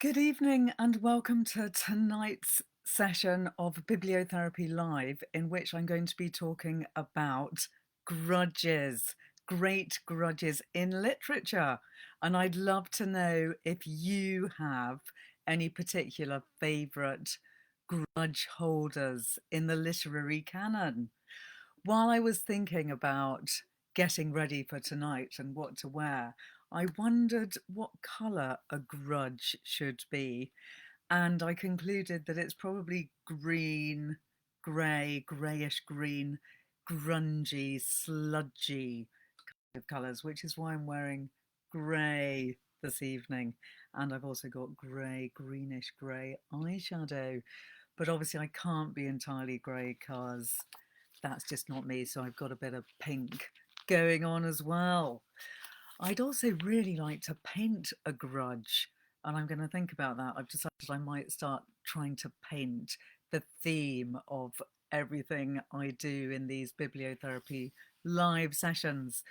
Good evening and welcome to tonight's session of Bibliotherapy Live, in which I'm going to be talking about grudges, great grudges in literature. And I'd love to know if you have any particular favourite grudge holders in the literary canon. While I was thinking about getting ready for tonight and what to wear, I wondered what colour a grudge should be, and I concluded that it's probably green, grey, greyish green, grungy, sludgy kind of colours, which is why I'm wearing grey this evening. And I've also got grey, greenish grey eyeshadow. But obviously I can't be entirely grey because that's just not me. So I've got a bit of pink going on as well. I'd also really like to paint a grudge, and I'm going to think about that. I've decided I might start trying to paint the theme of everything I do in these bibliotherapy live sessions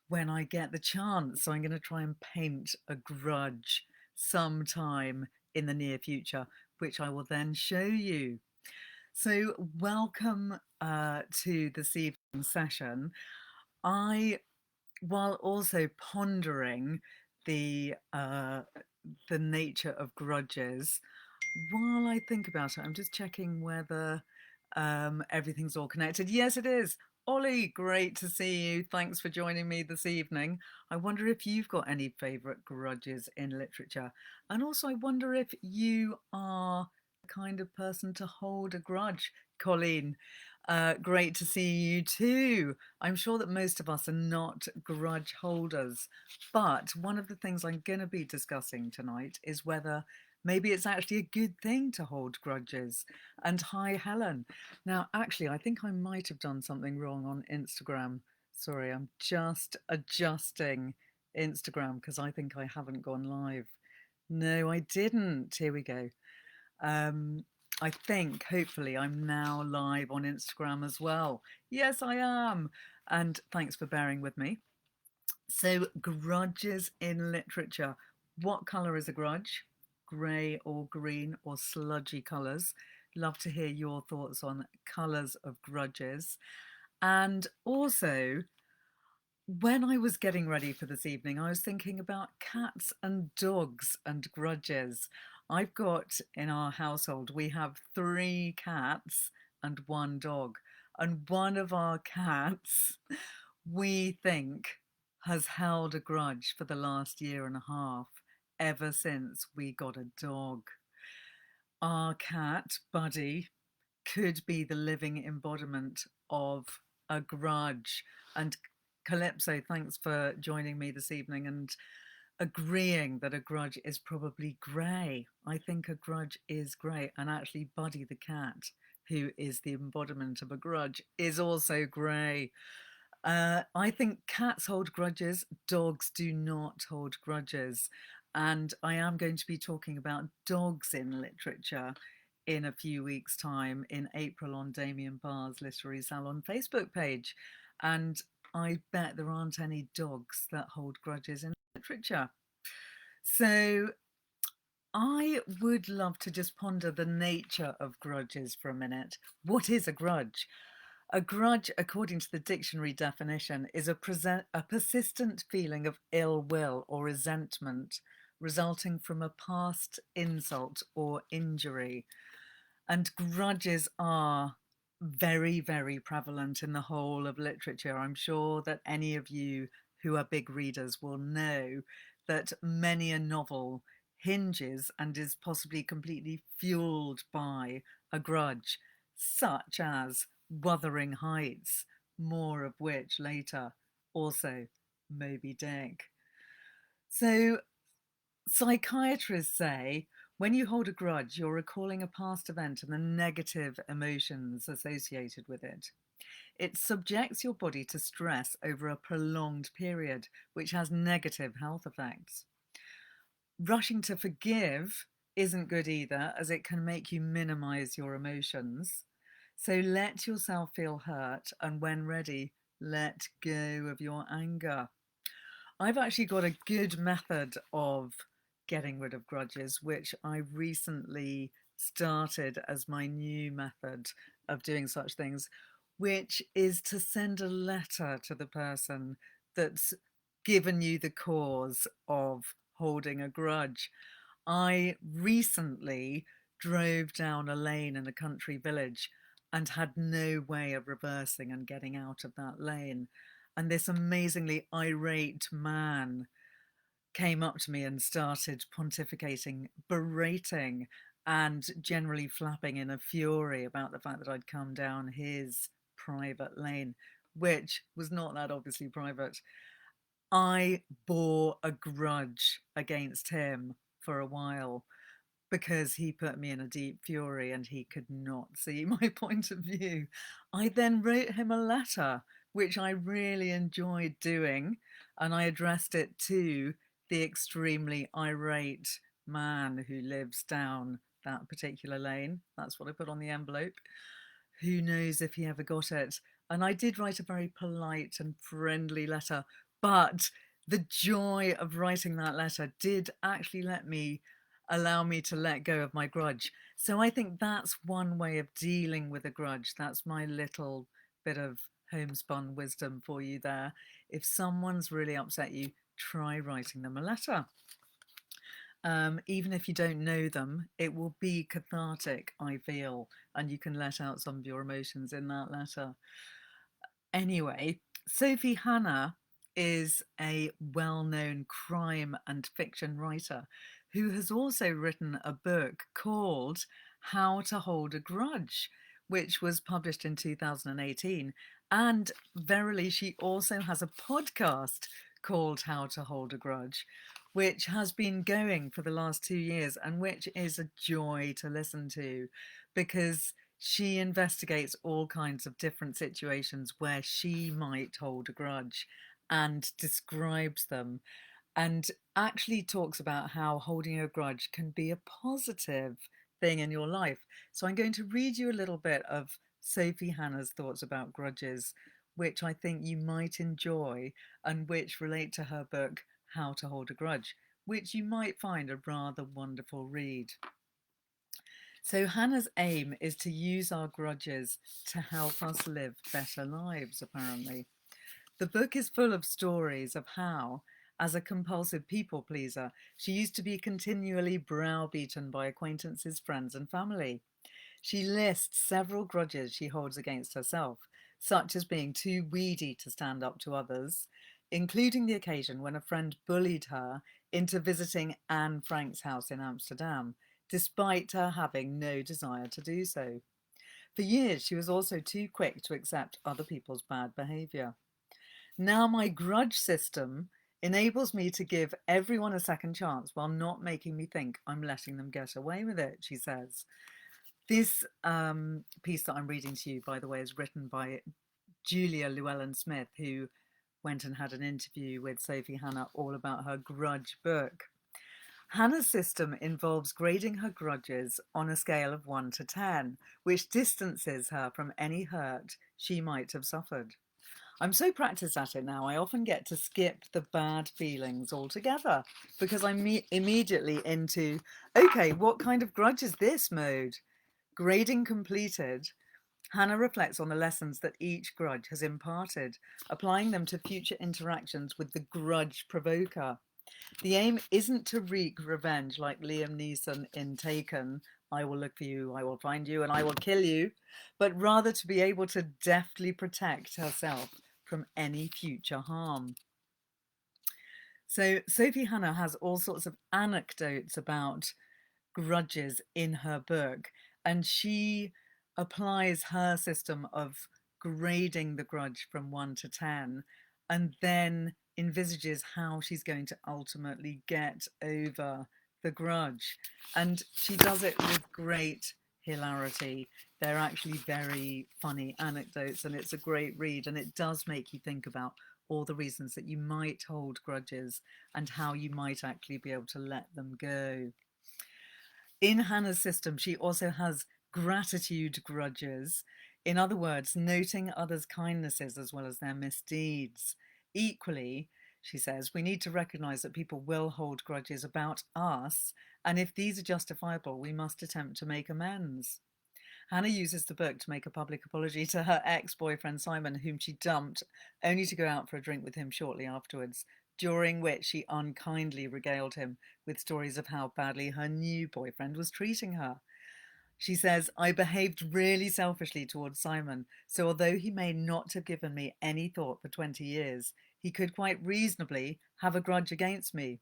when I get the chance. So I'm going to try and paint a grudge sometime in the near future, which I will then show you. So welcome to this evening's session. While also pondering the uh, the nature of grudges, while I think about it, I'm just checking whether everything's all connected. Yes, it is. Ollie, great to see you. Thanks for joining me this evening. I wonder if you've got any favourite grudges in literature. And also, I wonder if you are the kind of person to hold a grudge. Colleen, great to see you too. I'm sure that most of us are not grudge holders, but one of the things I'm going to be discussing tonight is whether maybe it's actually a good thing to hold grudges. And hi, Helen. Now, actually, I think I might have done something wrong on Instagram. Sorry, I'm just adjusting Instagram because I think I haven't gone live. No, I didn't. Here we go. Um, I think hopefully I'm now live on Instagram as well. Yes, I am. And thanks for bearing with me. So, grudges in literature. What colour is a grudge? Grey or green or sludgy colours? Love to hear your thoughts on colours of grudges. And also, when I was getting ready for this evening, I was thinking about cats and dogs and grudges. I've got in our household, we have 3 cats and 1 dog. And one of our cats, we think, has held a grudge for the last year and a half, ever since we got a dog. Our cat, Buddy, could be the living embodiment of a grudge. And Calypso, thanks for joining me this evening and agreeing that a grudge is probably grey. I think a grudge is grey. And actually, Buddy the cat, who is the embodiment of a grudge, is also grey. I think cats hold grudges, dogs do not hold grudges. And I am going to be talking about dogs in literature in a few weeks' time in April on Damien Barr's Literary Salon Facebook page. And I bet there aren't any dogs that hold grudges in literature. So I would love to just ponder the nature of grudges for a minute. What is a grudge? A grudge, according to the dictionary definition, is a persistent feeling of ill will or resentment resulting from a past insult or injury. And grudges are very, very prevalent in the whole of literature. I'm sure that any of you who are big readers will know that many a novel hinges and is possibly completely fueled by a grudge, such as Wuthering Heights, more of which later, also Moby Dick. So psychiatrists say when you hold a grudge, you're recalling a past event and the negative emotions associated with it. It subjects your body to stress over a prolonged period, which has negative health effects. Rushing to forgive isn't good either, as it can make you minimize your emotions. So let yourself feel hurt, and when ready, let go of your anger. I've actually got a good method of getting rid of grudges, which I recently started as my new method of doing such things, which is to send a letter to the person that's given you the cause of holding a grudge. I recently drove down a lane in a country village and had no way of reversing and getting out of that lane. And this amazingly irate man came up to me and started pontificating, berating, and generally flapping in a fury about the fact that I'd come down his private lane, which was not that obviously private. I bore a grudge against him for a while because he put me in a deep fury and he could not see my point of view. I then wrote him a letter, which I really enjoyed doing, and I addressed it to the extremely irate man who lives down that particular lane. That's what I put on the envelope. Who knows if he ever got it? And I did write a very polite and friendly letter, but the joy of writing that letter did actually allow me to let go of my grudge. So I think that's one way of dealing with a grudge. That's my little bit of homespun wisdom for you there. If someone's really upset you, try writing them a letter. Even if you don't know them, it will be cathartic, I feel, and you can let out some of your emotions in that letter. Anyway, Sophie Hannah is a well-known crime and fiction writer who has also written a book called How to Hold a Grudge, which was published in 2018. And verily, she also has a podcast called How to Hold a Grudge, which has been going for the last 2 years and which is a joy to listen to because she investigates all kinds of different situations where she might hold a grudge and describes them and actually talks about how holding a grudge can be a positive thing in your life. So I'm going to read you a little bit of Sophie Hannah's thoughts about grudges, which I think you might enjoy and which relate to her book, How to Hold a Grudge, which you might find a rather wonderful read. So Hannah's aim is to use our grudges to help us live better lives, apparently. The book is full of stories of how, as a compulsive people pleaser, she used to be continually browbeaten by acquaintances, friends, and family. She lists several grudges she holds against herself, such as being too weedy to stand up to others, including the occasion when a friend bullied her into visiting Anne Frank's house in Amsterdam, despite her having no desire to do so. For years, she was also too quick to accept other people's bad behaviour. Now my grudge system enables me to give everyone a second chance while not making me think I'm letting them get away with it, she says. This piece that I'm reading to you, by the way, is written by Julia Llewellyn-Smith, who went and had an interview with Sophie Hannah all about her grudge book. Hannah's system involves grading her grudges on a scale of 1 to 10, which distances her from any hurt she might have suffered. I'm so practiced at it now, I often get to skip the bad feelings altogether because I'm immediately into, okay, what kind of grudge is this mode? Grading completed, Hannah reflects on the lessons that each grudge has imparted, applying them to future interactions with the grudge provoker. The aim isn't to wreak revenge like Liam Neeson in Taken, I will look for you, I will find you, and I will kill you, but rather to be able to deftly protect herself from any future harm. So Sophie Hannah has all sorts of anecdotes about grudges in her book, and she applies her system of grading the grudge from 1 to 10 and then envisages how she's going to ultimately get over the grudge. And she does it with great hilarity. They're actually very funny anecdotes and it's a great read, and it does make you think about all the reasons that you might hold grudges and how you might actually be able to let them go. In Hannah's system, she also has gratitude grudges. In other words, noting others' kindnesses as well as their misdeeds. Equally, She says, we need to recognize that people will hold grudges about us, and if these are justifiable, we must attempt to make amends. Hannah uses the book to make a public apology to her ex-boyfriend Simon, whom she dumped, only to go out for a drink with him shortly afterwards, during which she unkindly regaled him with stories of how badly her new boyfriend was treating her. She says, I behaved really selfishly towards Simon, so although he may not have given me any thought for 20 years, he could quite reasonably have a grudge against me.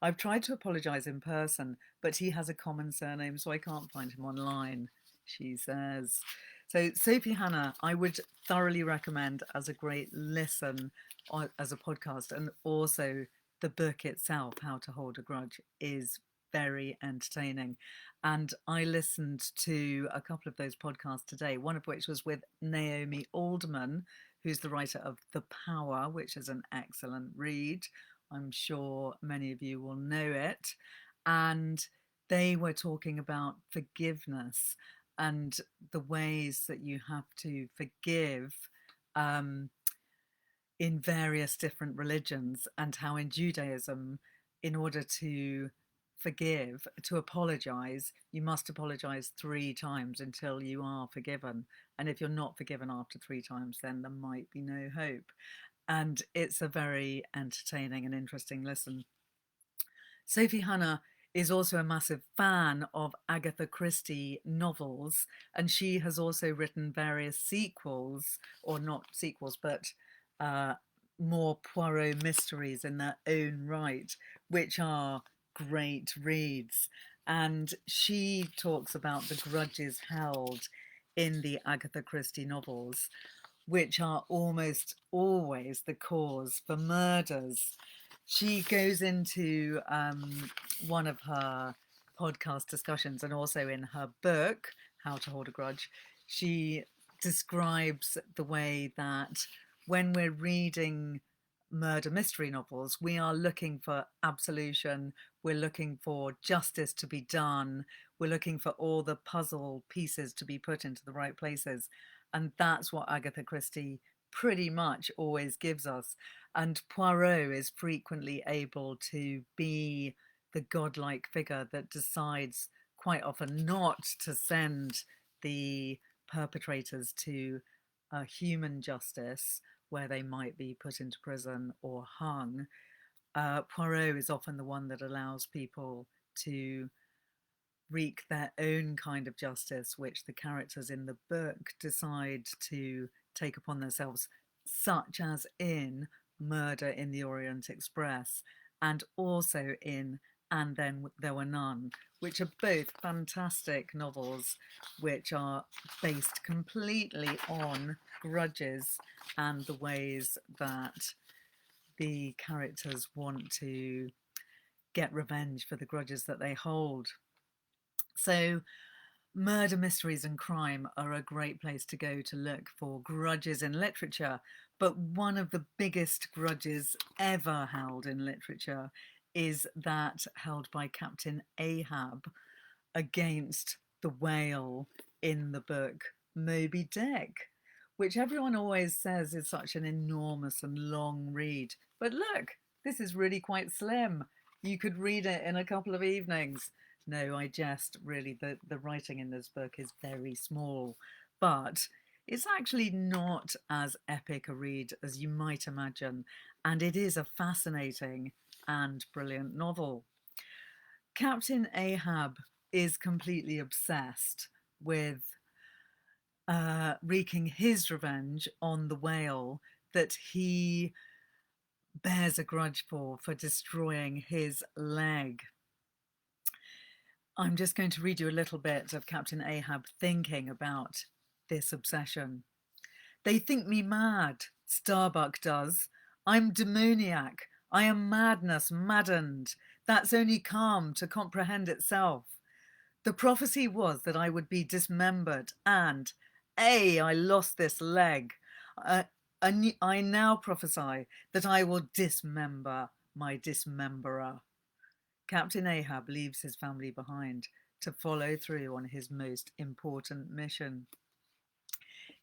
I've tried to apologise in person, but he has a common surname, so I can't find him online, she says. So Sophie Hannah, I would thoroughly recommend as a great listen as a podcast, and also the book itself, How to Hold a Grudge, is very entertaining. And I listened to a couple of those podcasts today, one of which was with Naomi Alderman, who's the writer of The Power, which is an excellent read. I'm sure many of you will know it. And they were talking about forgiveness and the ways that you have to forgive in various different religions, and how in Judaism, in order to forgive, to apologize, you must apologize 3 times until you are forgiven. And if you're not forgiven after 3 times, then there might be no hope. And it's a very entertaining and interesting listen. Sophie Hannah is also a massive fan of Agatha Christie novels, and she has also written various sequels, or not sequels, but more Poirot mysteries in their own right, which are great reads. And she talks about the grudges held in the Agatha Christie novels, which are almost always the cause for murders. She goes into one of her podcast discussions, and also in her book, How to Hold a Grudge, she describes the way that when we're reading murder mystery novels, we are looking for absolution, we're looking for justice to be done, we're looking for all the puzzle pieces to be put into the right places. And that's what Agatha Christie pretty much always gives us. And Poirot is frequently able to be the godlike figure that decides quite often not to send the perpetrators to a human justice where they might be put into prison or hung. Poirot is often the one that allows people to wreak their own kind of justice, which the characters in the book decide to take upon themselves, such as in Murder in the Orient Express, and also in And Then There Were None, which are both fantastic novels which are based completely on grudges and the ways that the characters want to get revenge for the grudges that they hold. So murder mysteries and crime are a great place to go to look for grudges in literature. But one of the biggest grudges ever held in literature is that held by Captain Ahab against the whale in the book Moby Dick, which everyone always says is such an enormous and long read. But look, this is really quite slim. You could read it in a couple of evenings. No, I jest. Really, the writing in this book is very small, but it's actually not as epic a read as you might imagine, and it is a fascinating and brilliant novel. Captain Ahab is completely obsessed with wreaking his revenge on the whale that he bears a grudge for destroying his leg. I'm just going to read you a little bit of Captain Ahab thinking about this obsession. They think me mad, Starbuck does. I'm demoniac. I am madness maddened. That's only calm to comprehend itself. The prophecy was that I would be dismembered, and, I lost this leg. I now prophesy that I will dismember my dismemberer. Captain Ahab leaves his family behind to follow through on his most important mission.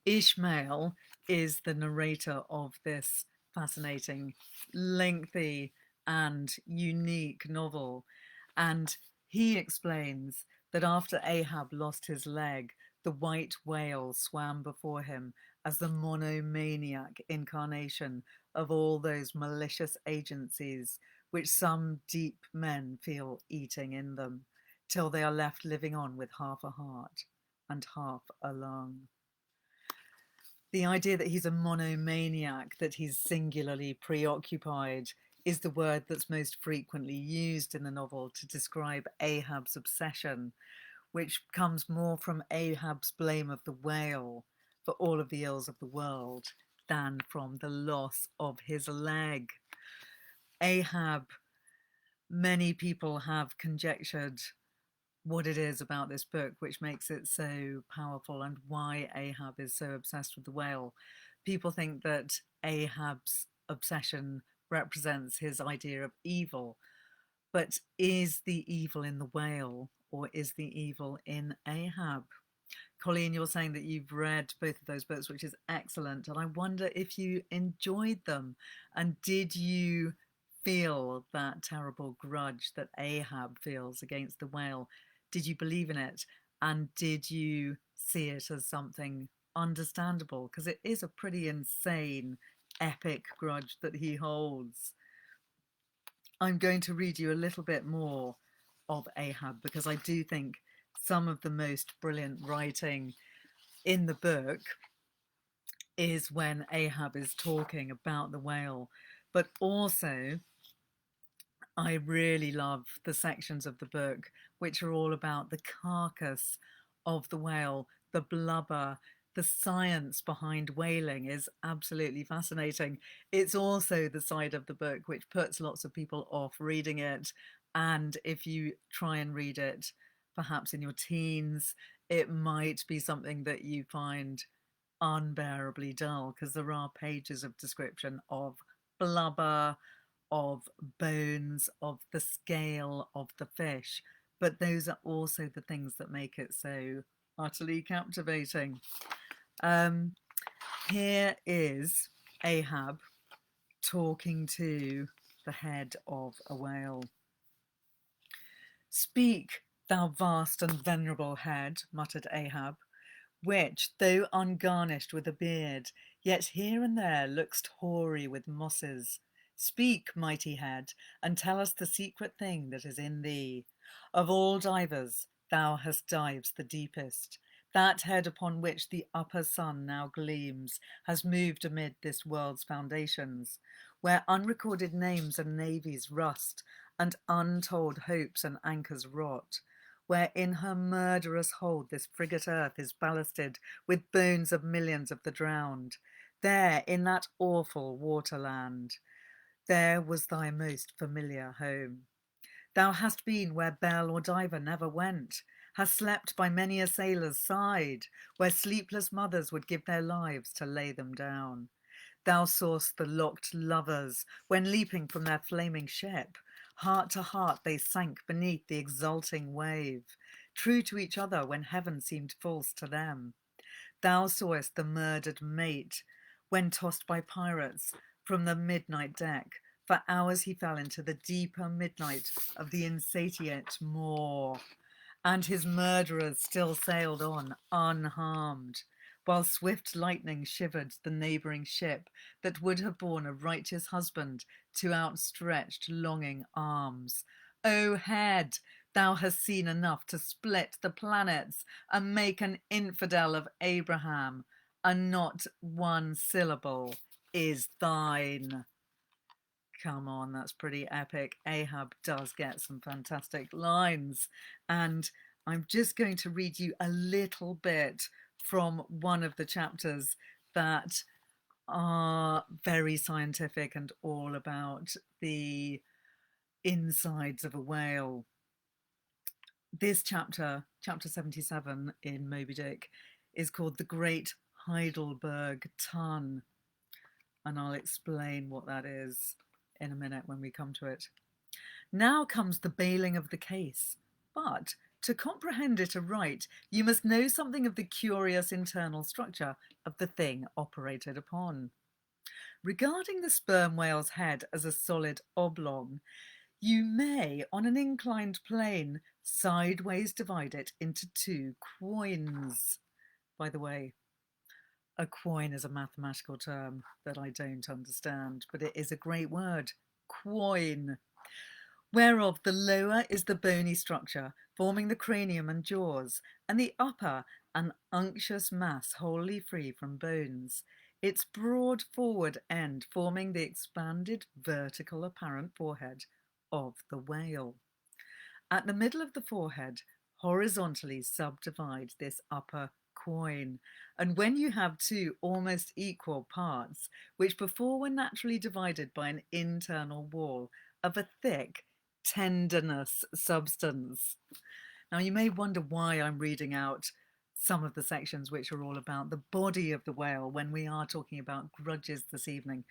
Ishmael is the narrator of this fascinating, lengthy, and unique novel. And he explains that after Ahab lost his leg, the white whale swam before him as the monomaniac incarnation of all those malicious agencies which some deep men feel eating in them, till they are left living on with half a heart and half a lung. The idea that he's a monomaniac, that he's singularly preoccupied, is the word that's most frequently used in the novel to describe Ahab's obsession, which comes more from Ahab's blame of the whale for all of the ills of the world than from the loss of his leg. Ahab, many people have conjectured what it is about this book which makes it so powerful and why Ahab is so obsessed with the whale. People think that Ahab's obsession represents his idea of evil, but is the evil in the whale or is the evil in Ahab? Colleen, you're saying that you've read both of those books, which is excellent, and I wonder if you enjoyed them, and did you feel that terrible grudge that Ahab feels against the whale? Did you believe in it? And did you see it as something understandable? Because it is a pretty insane, epic grudge that he holds. I'm going to read you a little bit more of Ahab because I do think some of the most brilliant writing in the book is when Ahab is talking about the whale, but also I really love the sections of the book which are all about the carcass of the whale, the blubber, the science behind whaling is absolutely fascinating. It's also the side of the book which puts lots of people off reading it. And if you try and read it, perhaps in your teens, it might be something that you find unbearably dull because there are pages of description of blubber, of bones, of the scale of the fish. But those are also the things that make it so utterly captivating. Here is Ahab talking to the head of a whale. "Speak, thou vast and venerable head," muttered Ahab, "which, though ungarnished with a beard, yet here and there look'st hoary with mosses. Speak, mighty head, and tell us the secret thing that is in thee. Of all divers, thou hast dived the deepest. That head upon which the upper sun now gleams has moved amid this world's foundations, where unrecorded names and navies rust, and untold hopes and anchors rot, where in her murderous hold this frigate earth is ballasted with bones of millions of the drowned. There, in that awful waterland, there was thy most familiar home. Thou hast been where belle or diver never went, hast slept by many a sailor's side, where sleepless mothers would give their lives to lay them down. Thou saw'st the locked lovers, when leaping from their flaming ship, heart to heart they sank beneath the exulting wave, true to each other when heaven seemed false to them. Thou sawest the murdered mate, when tossed by pirates from the midnight deck, for hours he fell into the deeper midnight of the insatiate maw, and his murderers still sailed on unharmed, while swift lightning shivered the neighbouring ship that would have borne a righteous husband to outstretched longing arms. O head, thou hast seen enough to split the planets and make an infidel of Abraham, and not one syllable is thine." Come on, that's pretty epic. Ahab does get some fantastic lines. And I'm just going to read you a little bit from one of the chapters that are very scientific and all about the insides of a whale. This chapter, chapter 77 in Moby Dick, is called The Great Heidelberg Tun. And I'll explain what that is in a minute when we come to it. Now comes the bailing of the case, but to comprehend it aright, you must know something of the curious internal structure of the thing operated upon. Regarding the sperm whale's head as a solid oblong, you may, on an inclined plane, sideways divide it into two quoins. By the way, a quoin is a mathematical term that I don't understand, but it is a great word. Quoin. Whereof the lower is the bony structure, forming the cranium and jaws, and the upper an unctuous mass wholly free from bones, its broad forward end forming the expanded vertical apparent forehead of the whale. At the middle of the forehead, horizontally subdivide this upper quoin, and when you have two almost equal parts, which before were naturally divided by an internal wall of a thick, tendinous substance. Now, you may wonder why I'm reading out some of the sections which are all about the body of the whale when we are talking about grudges this evening.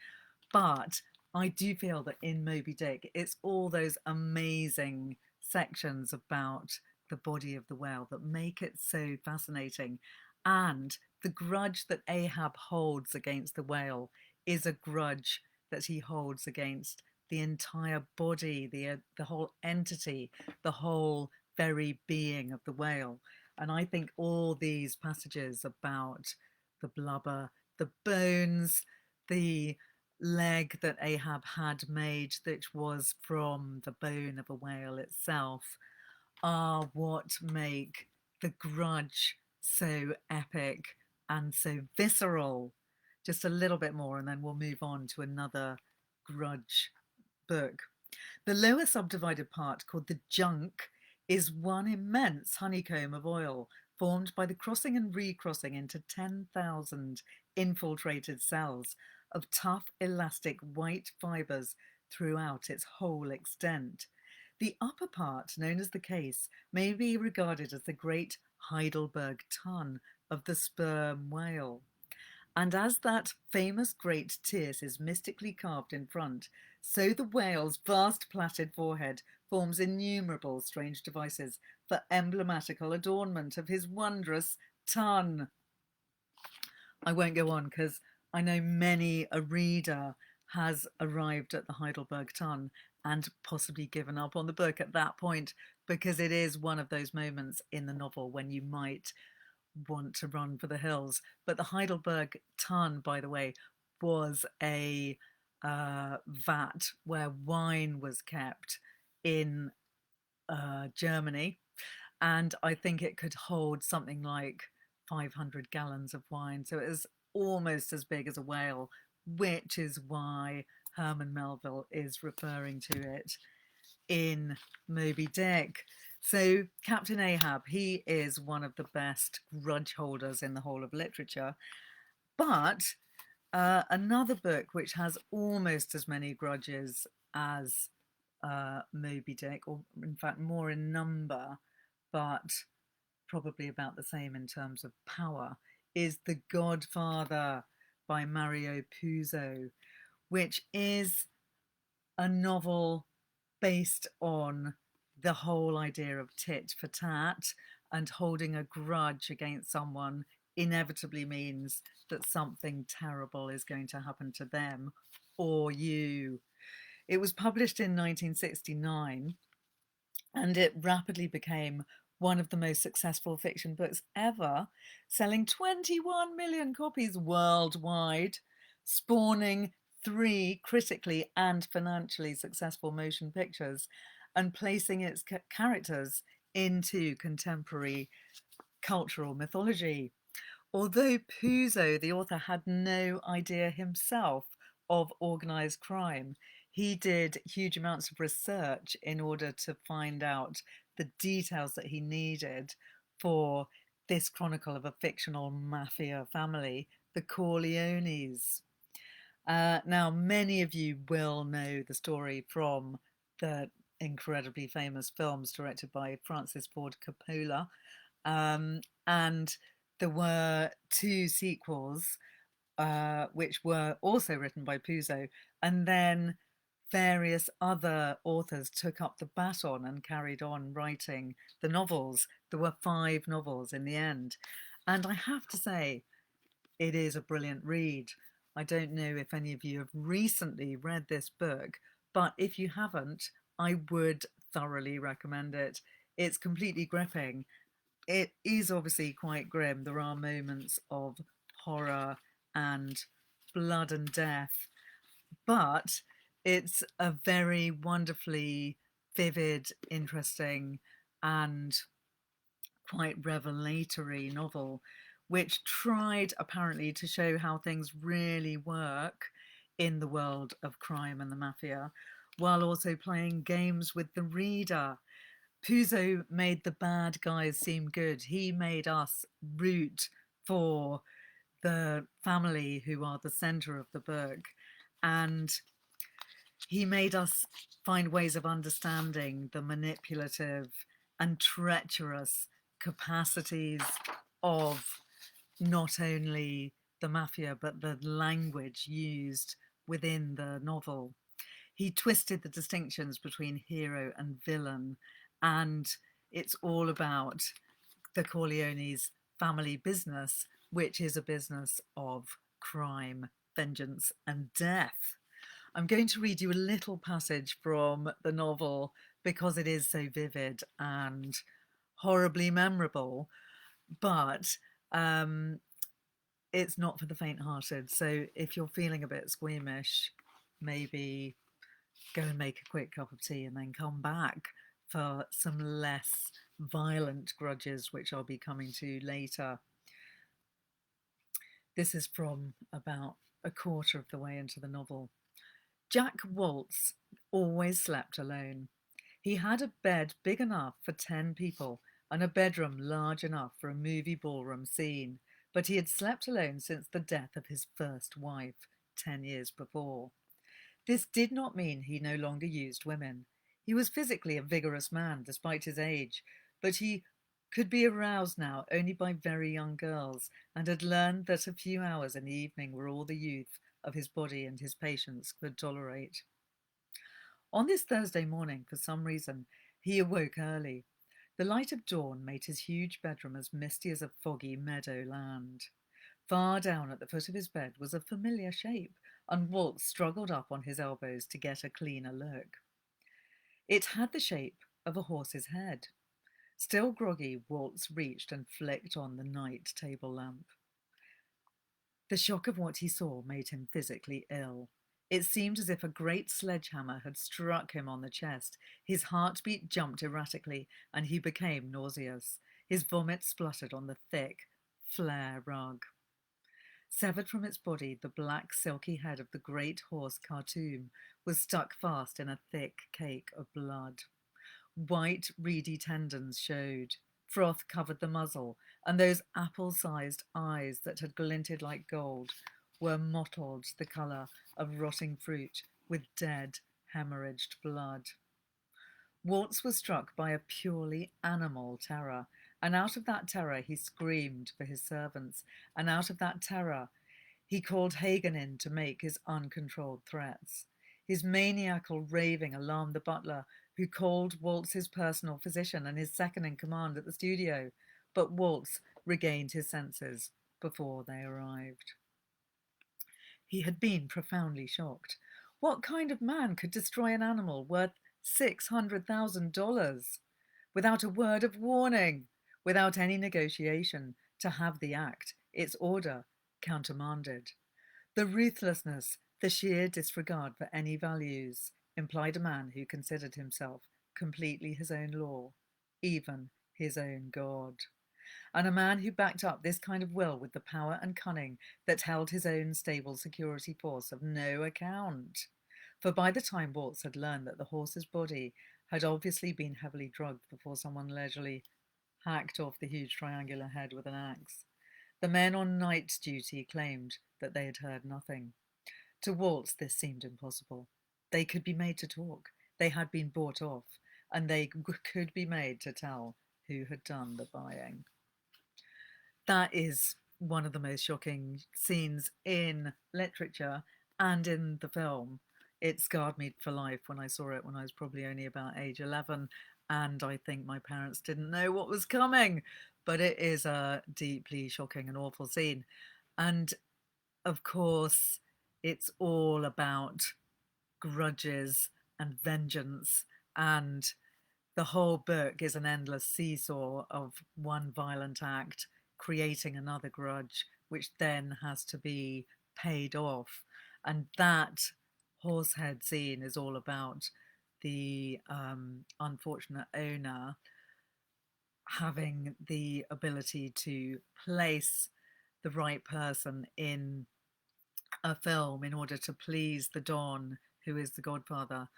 But I do feel that in Moby Dick, it's all those amazing sections about the body of the whale that make it so fascinating. And the grudge that Ahab holds against the whale is a grudge that he holds against the entire body, the whole entity, the whole very being of the whale. And I think all these passages about the blubber, the bones, the leg that Ahab had made, which was from the bone of a whale itself, are what make the grudge so epic and so visceral. Just a little bit more, and then we'll move on to another grudge book. The lower subdivided part, called the junk, is one immense honeycomb of oil formed by the crossing and recrossing into 10,000 infiltrated cells of tough, elastic white fibres throughout its whole extent. The upper part, known as the case, may be regarded as the great Heidelberg tun of the sperm whale. And as that famous great tierce is mystically carved in front, so the whale's vast plaited forehead forms innumerable strange devices for emblematical adornment of his wondrous tun. I won't go on because I know many a reader has arrived at the Heidelberg tun and possibly given up on the book at that point, because it is one of those moments in the novel when you might want to run for the hills. But the Heidelberg tun, by the way, was a vat where wine was kept in Germany, and I think it could hold something like 500 gallons of wine. So it is almost as big as a whale, which is why Herman Melville is referring to it in Moby Dick. So Captain Ahab, he is one of the best grudge holders in the whole of literature. But another book which has almost as many grudges as Moby Dick, or in fact more in number, but probably about the same in terms of power, is The Godfather by Mario Puzo, which is a novel based on the whole idea of tit for tat, and holding a grudge against someone inevitably means that something terrible is going to happen to them or you. It was published in 1969, and it rapidly became one of the most successful fiction books ever, selling 21 million copies worldwide, spawning 3 critically and financially successful motion pictures, and placing its characters into contemporary cultural mythology. Although Puzo, the author, had no idea himself of organised crime, he did huge amounts of research in order to find out the details that he needed for this chronicle of a fictional mafia family, the Corleones. Now, many of you will know the story from the incredibly famous films directed by Francis Ford Coppola. And there were 2 sequels, which were also written by Puzo, and then various other authors took up the baton and carried on writing the novels. There were 5 novels in the end. And I have to say, it is a brilliant read. I don't know if any of you have recently read this book, but if you haven't, I would thoroughly recommend it. It's completely gripping. It is obviously quite grim. There are moments of horror and blood and death, but it's a very wonderfully vivid, interesting, and quite revelatory novel, which tried apparently to show how things really work in the world of crime and the mafia, while also playing games with the reader. Puzo made the bad guys seem good. He made us root for the family who are the center of the book. And he made us find ways of understanding the manipulative and treacherous capacities of not only the mafia, but the language used within the novel. He twisted the distinctions between hero and villain, and it's all about the Corleones' family business, which is a business of crime, vengeance, and death. I'm going to read you a little passage from the novel because it is so vivid and horribly memorable, but it's not for the faint-hearted. So if you're feeling a bit squeamish, maybe go and make a quick cup of tea and then come back for some less violent grudges, which I'll be coming to later. This is from about a quarter of the way into the novel. Jack Waltz always slept alone. He had a bed big enough for 10 people and a bedroom large enough for a movie ballroom scene, but he had slept alone since the death of his first wife 10 years before. This did not mean he no longer used women. He was physically a vigorous man despite his age, but he could be aroused now only by very young girls, and had learned that a few hours in the evening were all the youth of his body and his patience could tolerate. On this Thursday morning, for some reason, he awoke early. The light of dawn made his huge bedroom as misty as a foggy meadow land. Far down at the foot of his bed was a familiar shape, and Waltz struggled up on his elbows to get a cleaner look. It had the shape of a horse's head. Still groggy, Waltz reached and flicked on the night table lamp. The shock of what he saw made him physically ill. It seemed as if a great sledgehammer had struck him on the chest. His heartbeat jumped erratically, and he became nauseous. His vomit spluttered on the thick, flare rug. Severed from its body, the black, silky head of the great horse Khartoum was stuck fast in a thick cake of blood. White, reedy tendons showed. Froth covered the muzzle, and those apple-sized eyes that had glinted like gold were mottled the colour of rotting fruit with dead, hemorrhaged blood. Waltz was struck by a purely animal terror, and out of that terror he screamed for his servants, and out of that terror he called Hagen in to make his uncontrolled threats. His maniacal raving alarmed the butler, who called Waltz his personal physician and his second-in-command at the studio, but Waltz regained his senses before they arrived. He had been profoundly shocked. What kind of man could destroy an animal worth $600,000 without a word of warning, without any negotiation, to have the act, its order, countermanded? The ruthlessness, the sheer disregard for any values, implied a man who considered himself completely his own law, even his own God. And a man who backed up this kind of will with the power and cunning that held his own stable security force of no account. For by the time Waltz had learned that the horse's body had obviously been heavily drugged before someone leisurely hacked off the huge triangular head with an axe, the men on night duty claimed that they had heard nothing. To Waltz this seemed impossible. They could be made to talk. They had been bought off, and they could be made to tell who had done the buying. That is one of the most shocking scenes in literature and in the film. It scarred me for life when I saw it when I was probably only about age 11, and I think my parents didn't know what was coming. But it is a deeply shocking and awful scene. And of course, it's all about grudges and vengeance, and the whole book is an endless seesaw of one violent act creating another grudge, which then has to be paid off. And that horsehead scene is all about the unfortunate owner having the ability to place the right person in a film in order to please the Don, who is the godfather.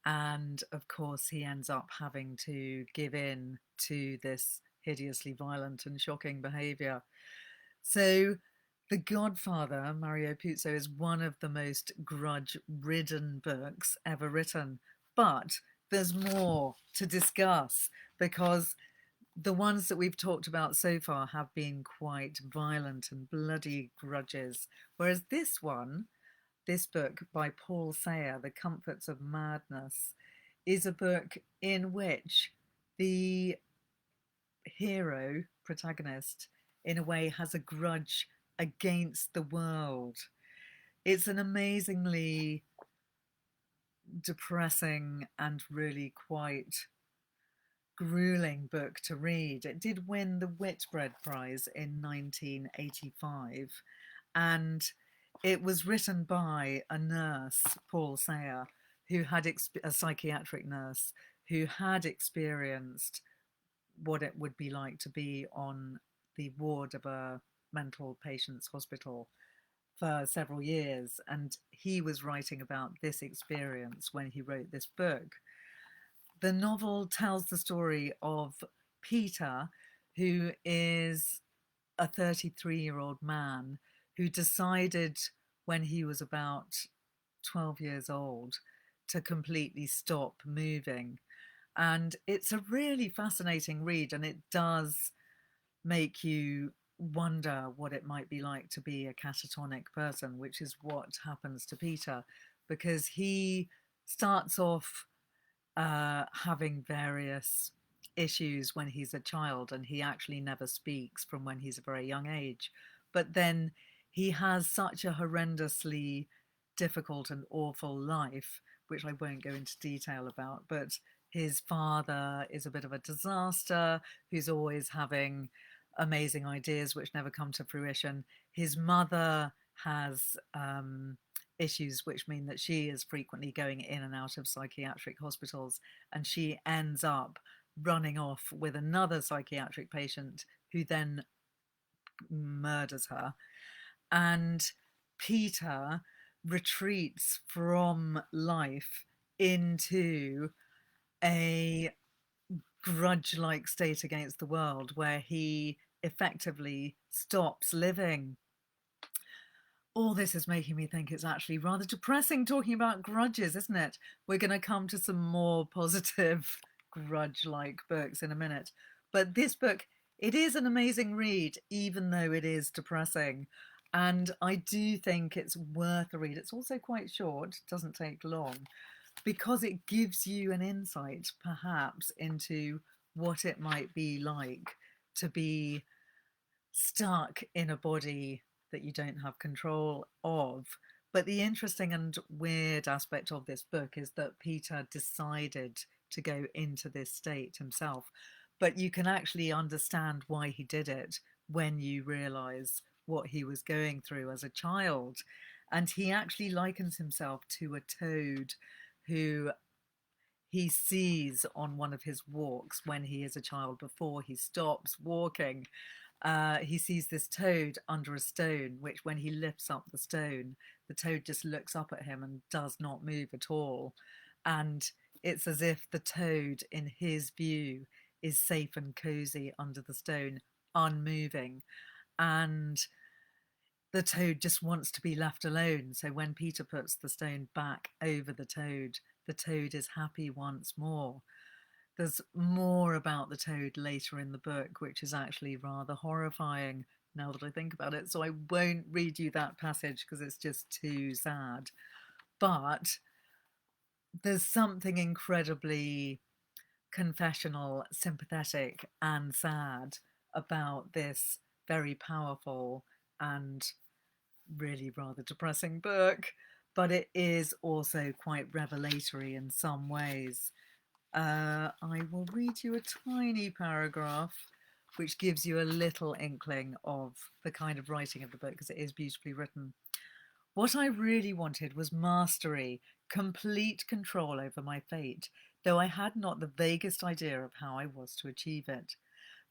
And of course, he ends up having to give in to this hideously violent and shocking behavior. So, The Godfather, Mario Puzo, is one of the most grudge ridden books ever written. But there's more to discuss because the ones that we've talked about so far have been quite violent and bloody grudges. Whereas this book by Paul Sayer, The Comforts of Madness, is a book in which the hero, protagonist, in a way has a grudge against the world. It's an amazingly depressing and really quite grueling book to read. It did win the Whitbread Prize in 1985, and it was written by a nurse, Paul Sayer, who had a psychiatric nurse who had experienced what it would be like to be on the ward of a mental patient's hospital for several years. And he was writing about this experience when he wrote this book. The novel tells the story of Peter, who is a 33-year-old man who decided when he was about 12 years old to completely stop moving. And it's a really fascinating read, and it does make you wonder what it might be like to be a catatonic person, which is what happens to Peter, because he starts off having various issues when he's a child, and he actually never speaks from when he's a very young age. But then he has such a horrendously difficult and awful life, which I won't go into detail about, but his father is a bit of a disaster who's always having amazing ideas which never come to fruition. His mother has issues which mean that she is frequently going in and out of psychiatric hospitals, and she ends up running off with another psychiatric patient who then murders her. And Peter retreats from life into a grudge-like state against the world where he effectively stops living. All this is making me think it's actually rather depressing talking about grudges, isn't it? We're going to come to some more positive grudge-like books in a minute. But this book, it is an amazing read, even though it is depressing. And I do think it's worth a read. It's also quite short, it doesn't take long, because it gives you an insight, perhaps, into what it might be like to be stuck in a body that you don't have control of. But the interesting and weird aspect of this book is that Peter decided to go into this state himself. But you can actually understand why he did it when you realize what he was going through as a child. And he actually likens himself to a toad who he sees on one of his walks when he is a child before he stops walking. He sees this toad under a stone, which when he lifts up the stone, the toad just looks up at him and does not move at all. And it's as if the toad, in his view, is safe and cozy under the stone, unmoving. And the toad just wants to be left alone. So when Peter puts the stone back over the toad is happy once more. There's more about the toad later in the book, which is actually rather horrifying now that I think about it. So I won't read you that passage because it's just too sad. But there's something incredibly confessional, sympathetic, and sad about this very powerful and really rather depressing book, but it is also quite revelatory in some ways. I will read you a tiny paragraph which gives you a little inkling of the kind of writing of the book because it is beautifully written. What I really wanted was mastery, complete control over my fate, though I had not the vaguest idea of how I was to achieve it.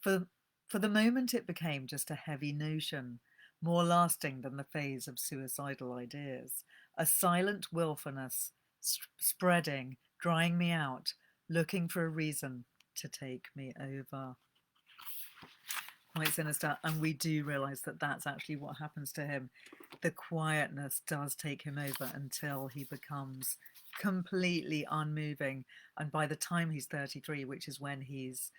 For, for the moment, it became just a heavy notion, more lasting than the phase of suicidal ideas, a silent willfulness spreading, drying me out, looking for a reason to take me over. Quite sinister, and we do realise that that's actually what happens to him. The quietness does take him over until he becomes completely unmoving, and by the time he's 33, which is when he's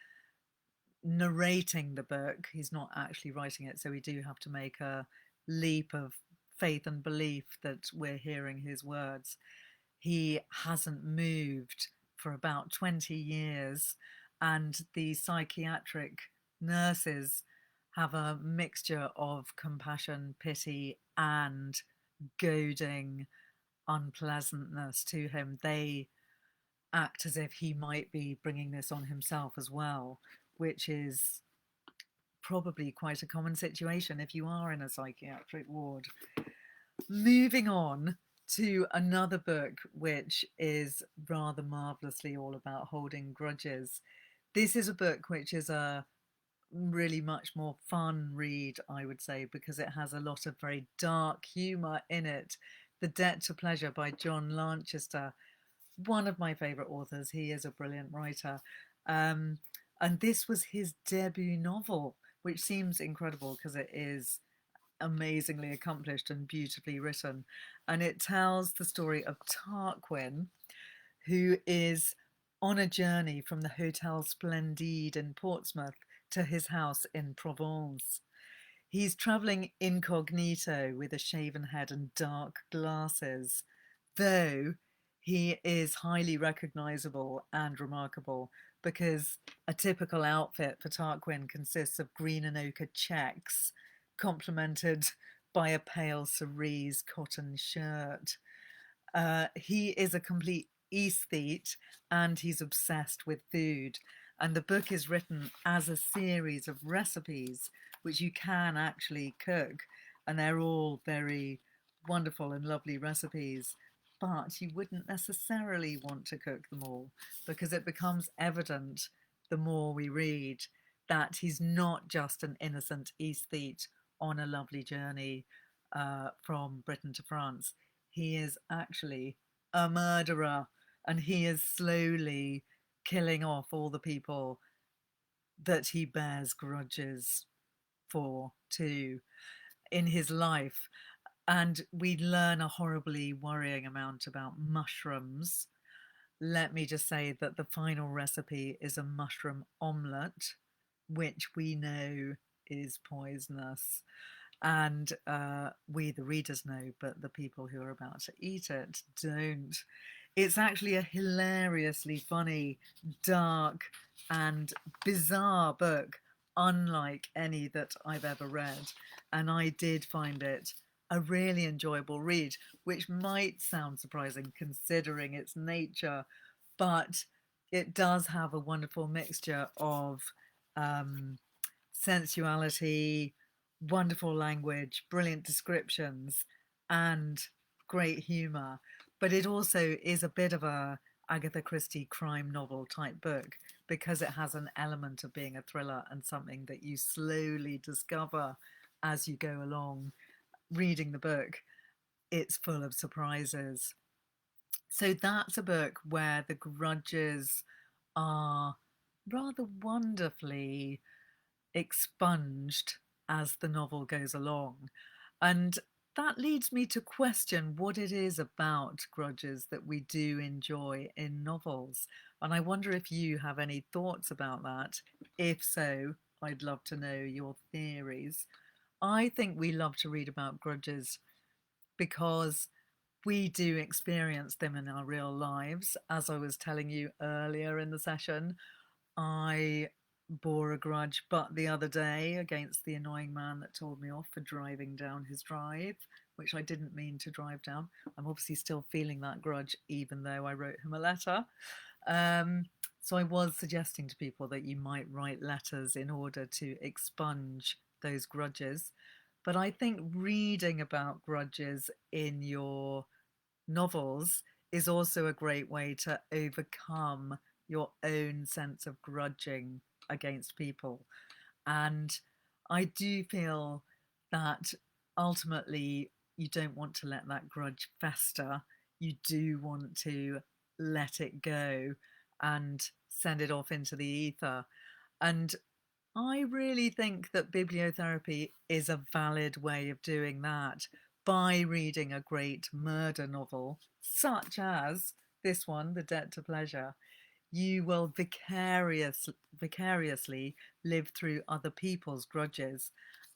narrating the book, he's not actually writing it, so we do have to make a leap of faith and belief that we're hearing his words. He hasn't moved for about 20 years, and the psychiatric nurses have a mixture of compassion, pity, and goading unpleasantness to him. They act as if he might be bringing this on himself as well, which is probably quite a common situation if you are in a psychiatric ward. Moving on to another book, which is rather marvellously all about holding grudges. This is a book which is a really much more fun read, I would say, because it has a lot of very dark humour in it. The Debt to Pleasure by John Lanchester, one of my favourite authors. He is a brilliant writer. And this was his debut novel, which seems incredible because it is amazingly accomplished and beautifully written. And it tells the story of Tarquin, who is on a journey from the Hotel Splendide in Portsmouth to his house in Provence. He's travelling incognito with a shaven head and dark glasses, though he is highly recognisable and remarkable because a typical outfit for Tarquin consists of green and ochre checks, complemented by a pale cerise cotton shirt. He is a complete aesthete and he's obsessed with food. And the book is written as a series of recipes which you can actually cook. And they're all very wonderful and lovely recipes. But you wouldn't necessarily want to cook them all because it becomes evident the more we read that he's not just an innocent aesthete on a lovely journey from Britain to France. He is actually a murderer and he is slowly killing off all the people that he bears grudges for too in his life. And we learn a horribly worrying amount about mushrooms. Let me just say that the final recipe is a mushroom omelette, which we know is poisonous. And we, the readers, know, but the people who are about to eat it don't. It's actually a hilariously funny, dark, and bizarre book, unlike any that I've ever read. And I did find it a really enjoyable read, which might sound surprising considering its nature, but it does have a wonderful mixture of sensuality, wonderful language, brilliant descriptions, and great humour. But it also is a bit of a Agatha Christie crime novel type book because it has an element of being a thriller and something that you slowly discover as you go along reading the book. It's full of surprises. So that's a book where the grudges are rather wonderfully expunged as the novel goes along. And that leads me to question what it is about grudges that we do enjoy in novels. And I wonder if you have any thoughts about that. If so, I'd love to know your theories. I think we love to read about grudges because we do experience them in our real lives. As I was telling you earlier in the session, I bore a grudge but the other day against the annoying man that told me off for driving down his drive which I didn't mean to drive down. I'm obviously still feeling that grudge, even though I wrote him a letter. So I was suggesting to people that you might write letters in order to expunge those grudges. But I think reading about grudges in your novels is also a great way to overcome your own sense of grudging against people. And I do feel that ultimately you don't want to let that grudge fester. You do want to let it go and send it off into the ether. And I really think that bibliotherapy is a valid way of doing that by reading a great murder novel, such as this one, The Debt to Pleasure. You will vicariously live through other people's grudges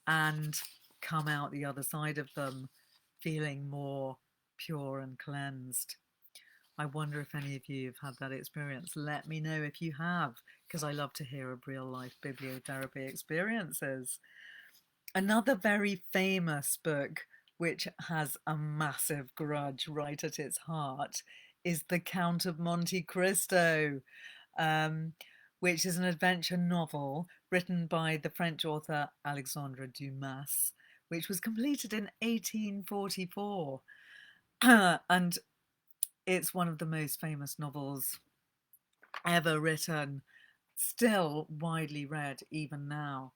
and come out the other side of them feeling more pure and cleansed. I wonder if any of you have had that experience. Let me know if you have, because I love to hear of real life bibliotherapy experiences. Another very famous book, which has a massive grudge right at its heart, is The Count of Monte Christo, which is an adventure novel written by the French author Alexandre Dumas, which was completed in 1844. And it's one of the most famous novels ever written, still widely read even now.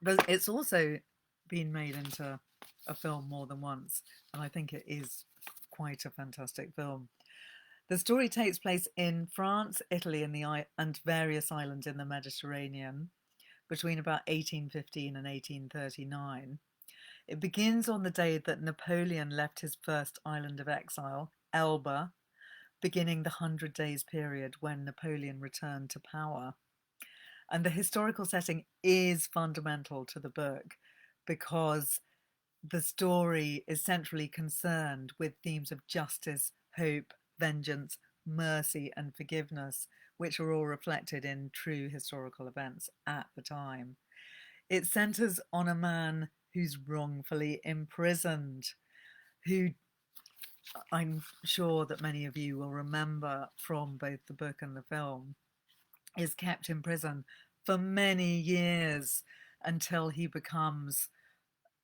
But it's also been made into a film more than once, and I think it is quite a fantastic film. The story takes place in France, Italy, and various islands in the Mediterranean between about 1815 and 1839. It begins on the day that Napoleon left his first island of exile, Elba, beginning the 100 Days period when Napoleon returned to power. And the historical setting is fundamental to the book because the story is centrally concerned with themes of justice, hope, vengeance, mercy, and forgiveness, which are all reflected in true historical events at the time. It centres on a man who's wrongfully imprisoned, who I'm sure that many of you will remember from both the book and the film, is kept in prison for many years until he becomes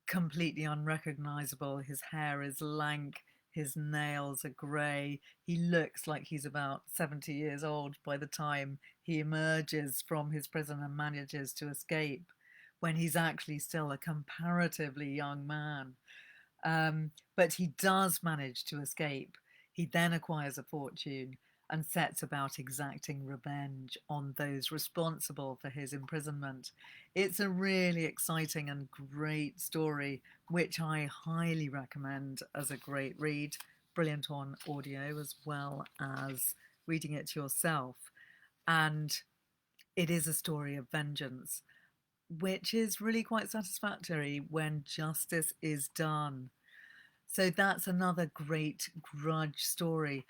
completely unrecognizable. His hair is lank, his nails are grey. He looks like he's about 70 years old by the time he emerges from his prison and manages to escape, when he's actually still a comparatively young man. But he does manage to escape. He then acquires a fortune and sets about exacting revenge on those responsible for his imprisonment. It's a really exciting and great story, which I highly recommend as a great read. Brilliant on audio as well as reading it yourself. And it is a story of vengeance, which is really quite satisfactory when justice is done. So that's another great grudge story.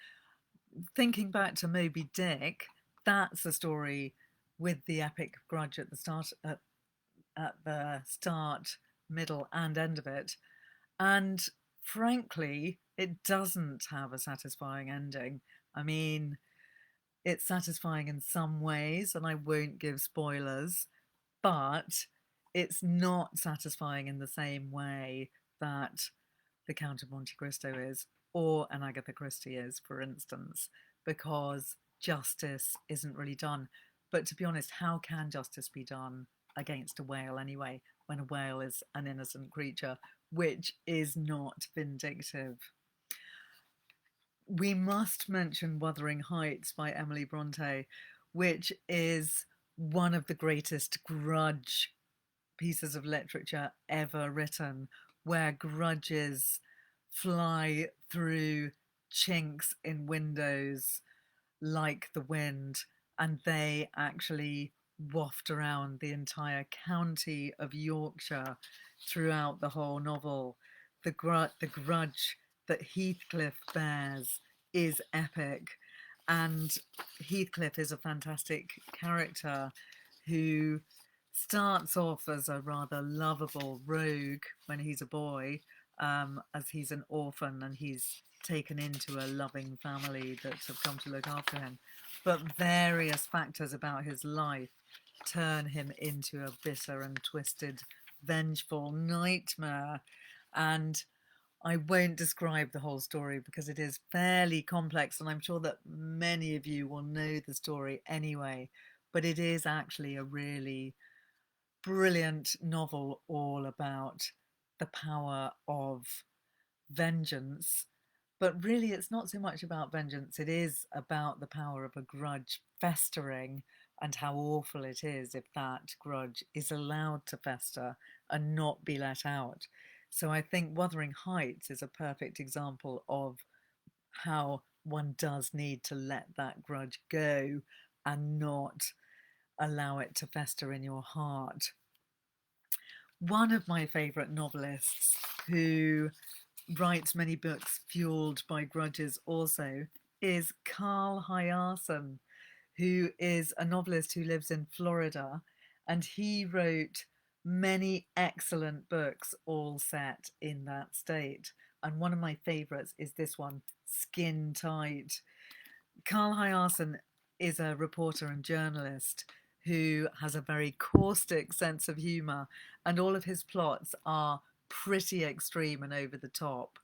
Thinking back to Moby Dick, that's a story with the epic grudge at the start, middle, and end of it. And frankly, it doesn't have a satisfying ending. I mean, it's satisfying in some ways, and I won't give spoilers, but it's not satisfying in the same way that the Count of Monte Cristo is, or an Agatha Christie is, for instance, because justice isn't really done. But to be honest, how can justice be done against a whale anyway, when a whale is an innocent creature, which is not vindictive? We must mention Wuthering Heights by Emily Bronte, which is one of the greatest grudge pieces of literature ever written, where grudges fly through chinks in windows like the wind, and they actually waft around the entire county of Yorkshire throughout the whole novel. The grudge that Heathcliff bears is epic, and Heathcliff is a fantastic character who starts off as a rather lovable rogue when he's a boy, as he's an orphan and he's taken into a loving family that have come to look after him. But various factors about his life turn him into a bitter and twisted, vengeful nightmare. And I won't describe the whole story because it is fairly complex, and I'm sure that many of you will know the story anyway. But it is actually a really brilliant novel all about the power of vengeance. But really, it's not so much about vengeance, it is about the power of a grudge festering and how awful it is if that grudge is allowed to fester and not be let out. So I think Wuthering Heights is a perfect example of how one does need to let that grudge go and not allow it to fester in your heart. One of my favourite novelists who writes many books fueled by grudges also is Carl Hiaasen, who is a novelist who lives in Florida, and he wrote many excellent books all set in that state. And one of my favourites is this one, Skin Tight. Carl Hiaasen is a reporter and journalist who has a very caustic sense of humour, and all of his plots are pretty extreme and over the top,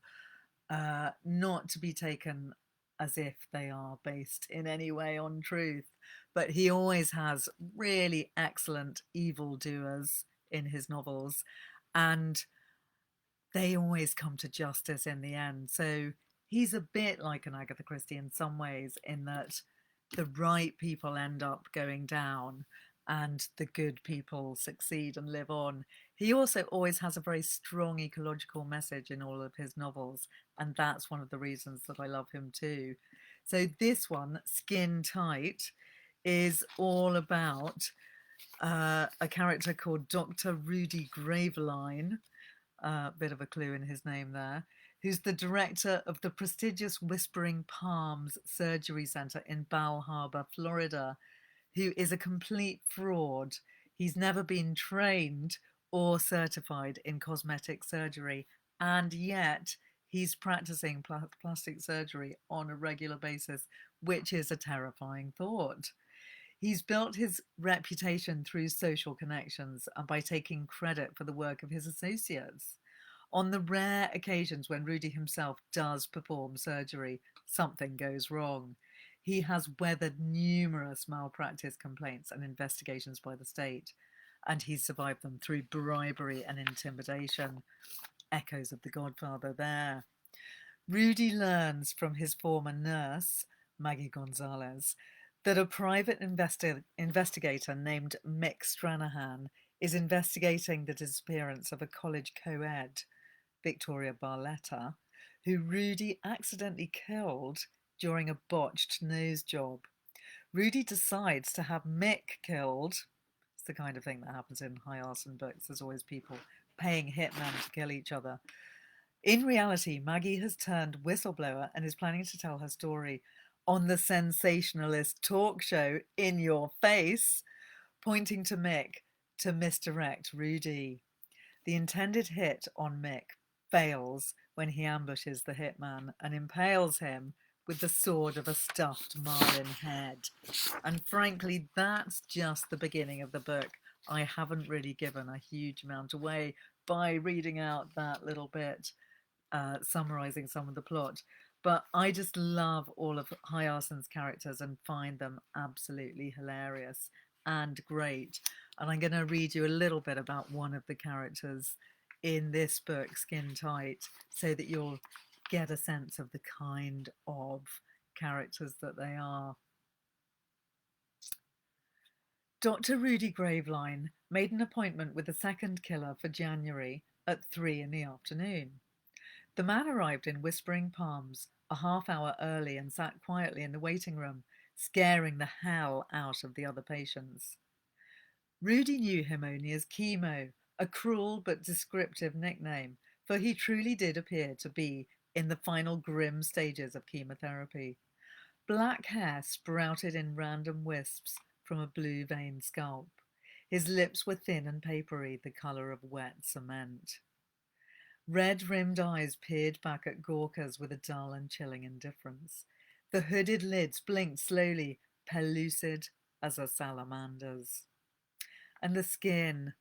not to be taken as if they are based in any way on truth. But he always has really excellent evildoers in his novels, and they always come to justice in the end. So he's a bit like an Agatha Christie in some ways, in that the right people end up going down and the good people succeed and live on. He also always has a very strong ecological message in all of his novels, and that's one of the reasons that I love him too. So this one, Skin Tight, is all about a character called Dr. Rudy Graveline, bit of a clue in his name there, who's the director of the prestigious Whispering Palms Surgery Center in Bal Harbour, Florida, who is a complete fraud. He's never been trained or certified in cosmetic surgery, and yet he's practicing plastic surgery on a regular basis, which is a terrifying thought. He's built his reputation through social connections and by taking credit for the work of his associates. On the rare occasions when Rudy himself does perform surgery, something goes wrong. He has weathered numerous malpractice complaints and investigations by the state, and he's survived them through bribery and intimidation. Echoes of the Godfather there. Rudy learns from his former nurse, Maggie Gonzalez, that a private investigator named Mick Stranahan is investigating the disappearance of a college co-ed, Victoria Barletta, who Rudy accidentally killed during a botched nose job. Rudy decides to have Mick killed. It's the kind of thing that happens in Hiaasen books. There's always people paying hitmen to kill each other. In reality, Maggie has turned whistleblower and is planning to tell her story on the sensationalist talk show In Your Face, pointing to Mick to misdirect Rudy. The intended hit on Mick fails when he ambushes the hitman and impales him with the sword of a stuffed marlin head. And frankly, that's just the beginning of the book. I haven't really given a huge amount away by reading out that little bit, summarising some of the plot. But I just love all of Hiaasen's characters and find them absolutely hilarious and great. And I'm going to read you a little bit about one of the characters in this book, Skin Tight, so that you'll get a sense of the kind of characters that they are. Dr. Rudy Graveline made an appointment with the second killer for January at 3 in the afternoon. The man arrived in Whispering Palms a half hour early and sat quietly in the waiting room, scaring the hell out of the other patients. Rudy knew him only as Chemo, a cruel but descriptive nickname, for he truly did appear to be in the final grim stages of chemotherapy. Black hair sprouted in random wisps from a blue-veined scalp. His lips were thin and papery, the colour of wet cement. Red-rimmed eyes peered back at Gorka's with a dull and chilling indifference. The hooded lids blinked slowly, pellucid as a salamander's. And the skin.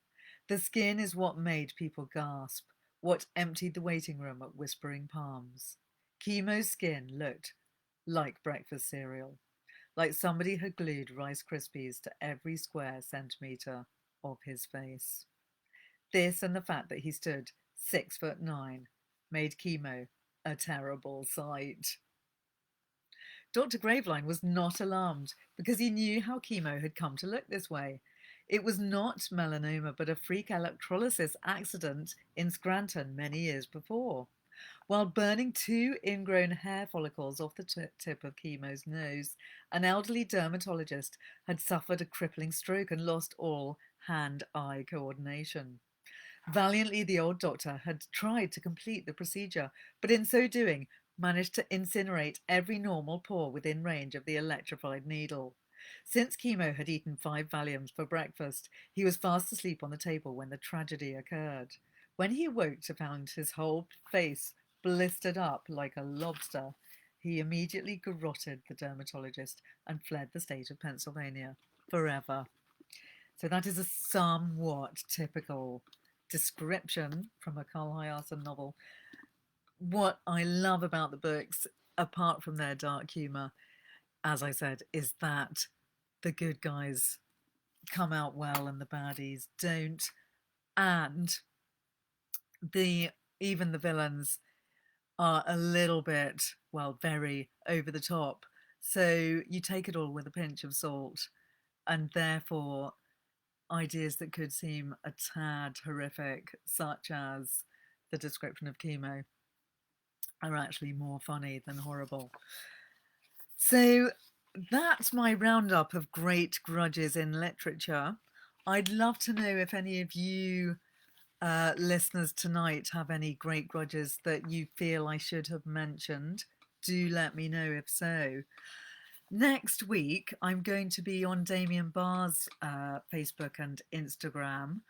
The skin is what made people gasp, what emptied the waiting room at Whispering Palms. Chemo's skin looked like breakfast cereal, like somebody had glued Rice Krispies to every square centimetre of his face. This and the fact that he stood 6'9" made Chemo a terrible sight. Dr. Graveline was not alarmed because he knew how Chemo had come to look this way. It was not melanoma, but a freak electrolysis accident in Scranton many years before. While burning 2 ingrown hair follicles off the tip of Chemo's nose, an elderly dermatologist had suffered a crippling stroke and lost all hand-eye coordination. Valiantly, the old doctor had tried to complete the procedure, but in so doing managed to incinerate every normal pore within range of the electrified needle. Since Chemo had eaten 5 Valiums for breakfast, he was fast asleep on the table when the tragedy occurred. When he awoke to find his whole face blistered up like a lobster, he immediately garroted the dermatologist and fled the state of Pennsylvania forever. So that is a somewhat typical description from a Carl Hiaasen novel. What I love about the books, apart from their dark humour, as I said, is that the good guys come out well and the baddies don't, and even the villains are a little bit, well, very over the top. So you take it all with a pinch of salt, and therefore ideas that could seem a tad horrific, such as the description of Chemo, are actually more funny than horrible. So that's my roundup of great grudges in literature. I'd love to know if any of you listeners tonight have any great grudges that you feel I should have mentioned. Do let me know if so. Next week, I'm going to be on Damien Barr's Facebook and Instagram,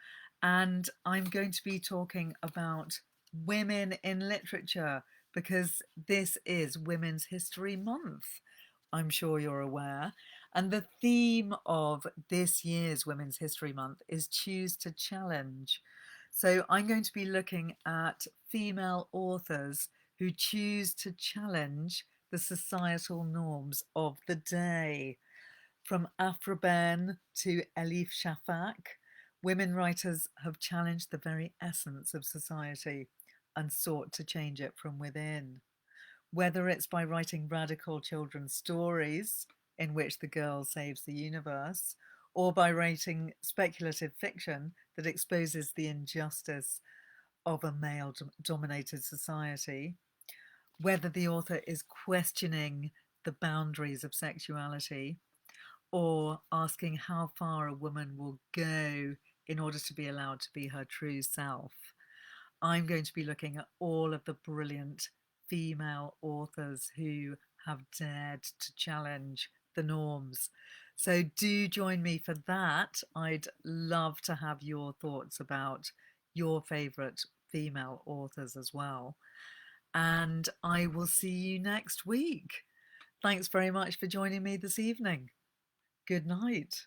and I'm going to be talking about women in literature because this is Women's History Month. I'm sure you're aware. And the theme of this year's Women's History Month is Choose to Challenge. So I'm going to be looking at female authors who choose to challenge the societal norms of the day. From Afra Ben to Elif Shafak, women writers have challenged the very essence of society and sought to change it from within. Whether it's by writing radical children's stories in which the girl saves the universe, or by writing speculative fiction that exposes the injustice of a male-dominated society, whether the author is questioning the boundaries of sexuality or asking how far a woman will go in order to be allowed to be her true self. I'm going to be looking at all of the brilliant female authors who have dared to challenge the norms. So do join me for that. I'd love to have your thoughts about your favourite female authors as well. And I will see you next week. Thanks very much for joining me this evening. Good night.